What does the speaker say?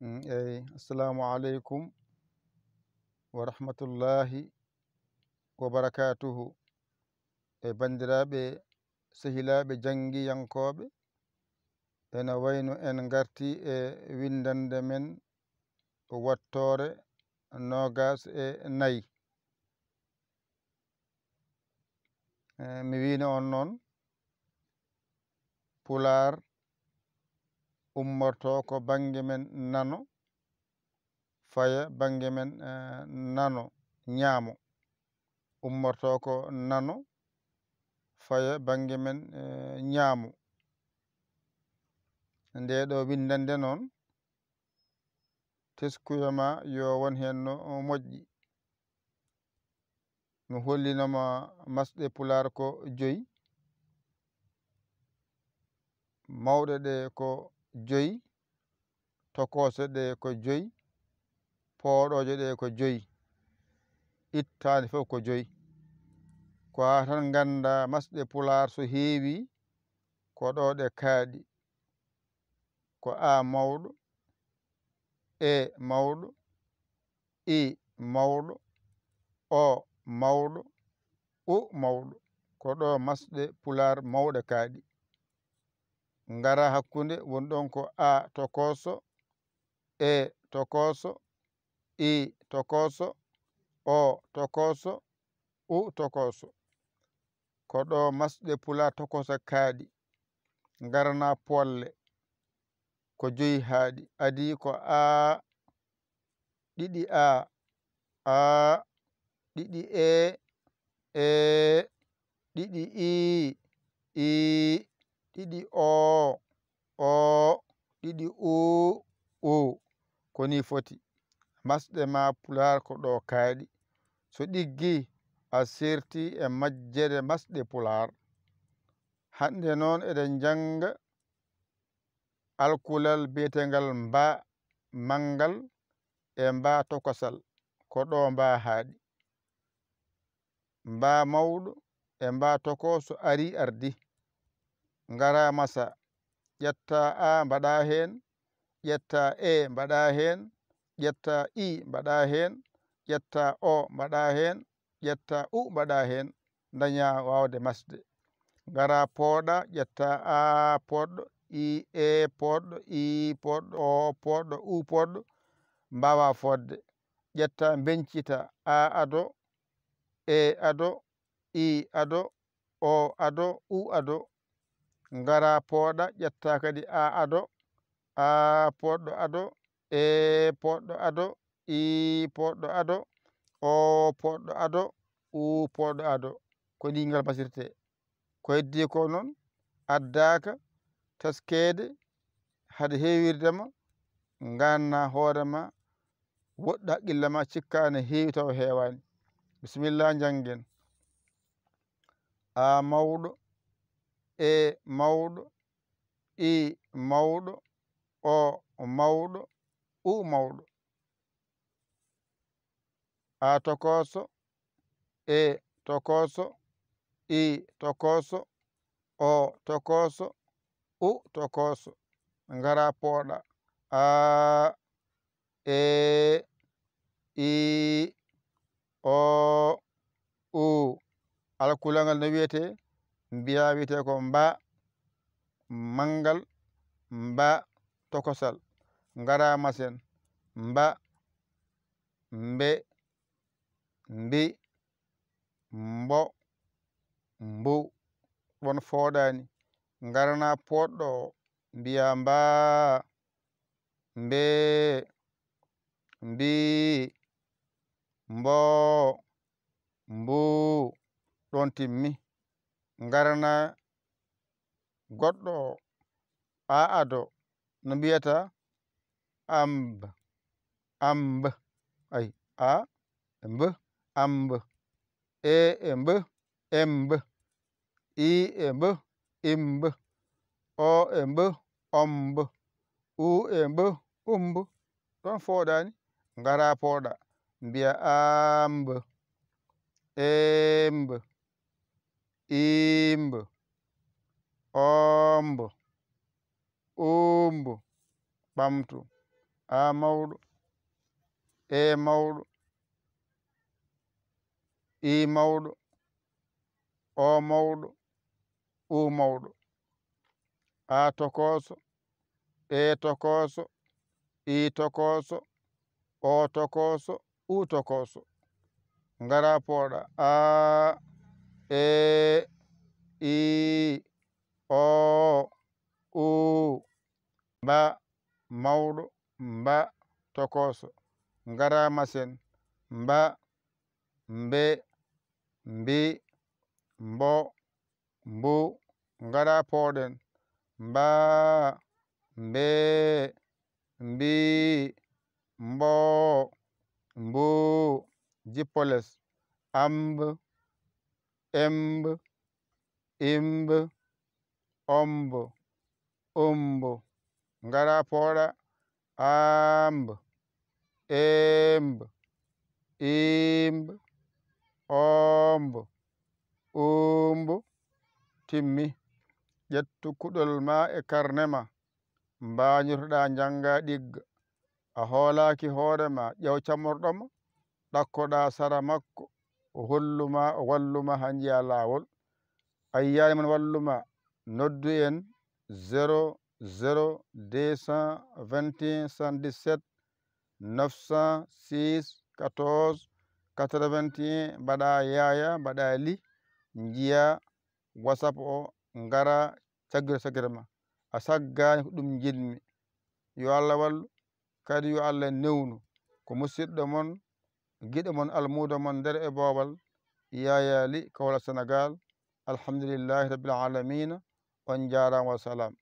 Assalamu alaikum wa rahmatullahi wa barakatuhu. Bandiraɓe sehilaɓe janggiyankoɓe, ena wayno en garti e windande men wattore 24. Mi wino on noon Pular ummorto ko bange men nano faya bange men nano ñaamo. Ummorto ko nano faya bange men ñaamo. Nde ɗo windande noon teskuyama yo won hen no moƴƴi. Mi hollinoma masɗe Pular ko 5. Mawɗe ɗe ko 5, tokose ɗe ko 5, pooɗoje ɗe ko 5, ittade fof ko 5. Ko ha tan ganda masɗe Pular so heewi ko ɗo ɗe kaaɗi: ko a mawɗo, e mawɗo, i mawɗo, o mawɗo, u mawɗo. Ko ɗo masɗe Pular mawɗe kaaɗi. Ngara hakkunde woni ɗon ko a tokoso, e tokoso, i tokoso, o tokoso, u tokoso. Ko ɗo masɗe Pular tokoso kaaɗi. Ngarana polle ko 5 haaɗi. Adi ko a, ɗiɗi a, ɗiɗi ɗiɗi i, ɗiɗi o, ɗiɗi u. Ko ni foti. Masɗe ma Pular ko ɗo kaaɗi. So ɗiggi a serti e majjere masɗe Pular. Hande noon eɗen janga alkulal biyetegal mba mangal e mba tokosal. Ko ɗo mba haaɗi. Mba mawɗo e mba tokoso ari ardi. Ngara masa ƴetta a mbaɗa hen, ƴetta e mbaɗa hen, ƴetta i mbaɗa hen, ƴetta o mbaɗa hen, ƴetta u mbaɗa hen, daña wawde masde. Ngara pooɗa ƴetta a poɗɗo, i e poɗɗo, i poɗɗo, o poɗɗo, u poɗɗo, mbawa fodde. Ƴetta bencita a ado, e ado, i ado, o ado, u ado. Ngara pooɗa ƴetta kadi a ado, a poɗɗo ado, e poɗɗo ado, i poɗɗo ado, o poɗɗo ado, u poɗɗo ado. Ko ni ngal basirte. Ko heddi ko noon addaka taskede hade heewirdema ganna hoorema, woɗɗo haqqille ma cikka ne heewi taw heewani. Bisimillah jangen. A mawɗo, e mawɗo, i mawɗo, o mawɗo, u mawɗo. A tokoso, e tokoso, i tokoso, o tokoso, u tokoso. Ngara pooɗa a, e, i, o, u. Alkulangal no wiyete? Mbiya wiyete ko mba mangal, mba tokosal. Ngara masen mba, mbe, mbi, mbo, mbu. Ɗon fooɗani. Ngarana poɗɗo mbiya mba, mbe, mbi, mbo, mbu. Ɗon timmi. Ngarana goɗɗo a ado no mbiyata amb, amb. Ay a mb, amb, e mb, emb, i mb, imb, o mb, omb, u mb, umb. Ɗon fooɗani. Ngara pooɗa mbiya amb, emb, imb, omb, umb. Ɓamtu A mawɗo, E mawɗo, I mawɗo, O mawɗo, U mawɗo. A tokoso, E tokoso, I tokoso, O tokoso, U tokoso. Ngara pooɗa. A, E, I, O, U. Mba mawɗo, mba tokoso. Ngara masen. Mba, mbe, mbi, mbo, mbu. Ngara pooɗen. Mba, mbe, mbi, mbo, mbu. Jippoles. Amb, emb, imb, omb, umb. Ngara pooɗa. Amb, emb, imb, omb, umb. Timmi. Ƴettu kuɗol ma e karne ma mbañirtoɗa janga ɗigga. A hoolaki hoorema ƴew cammorɗomo ɗakkoɗa sara makko o holluma o walluma ha jiya lawol. A yiyani mon walluma noddu en 00 221 77 906 14 81 mbaɗa yaya mbaɗa li jiya WhatsApp o ngara saggiro saggere ma. A saggani ko ɗum jinmi. Yo Allah wallu kadi yo Allah newnu ko musidɗo mon giɗo mon almudo mon nder e boowal Yaya Ly Kaolack Sénégal. Alhamdulillahi rabbil alamina. On jarama wa salam.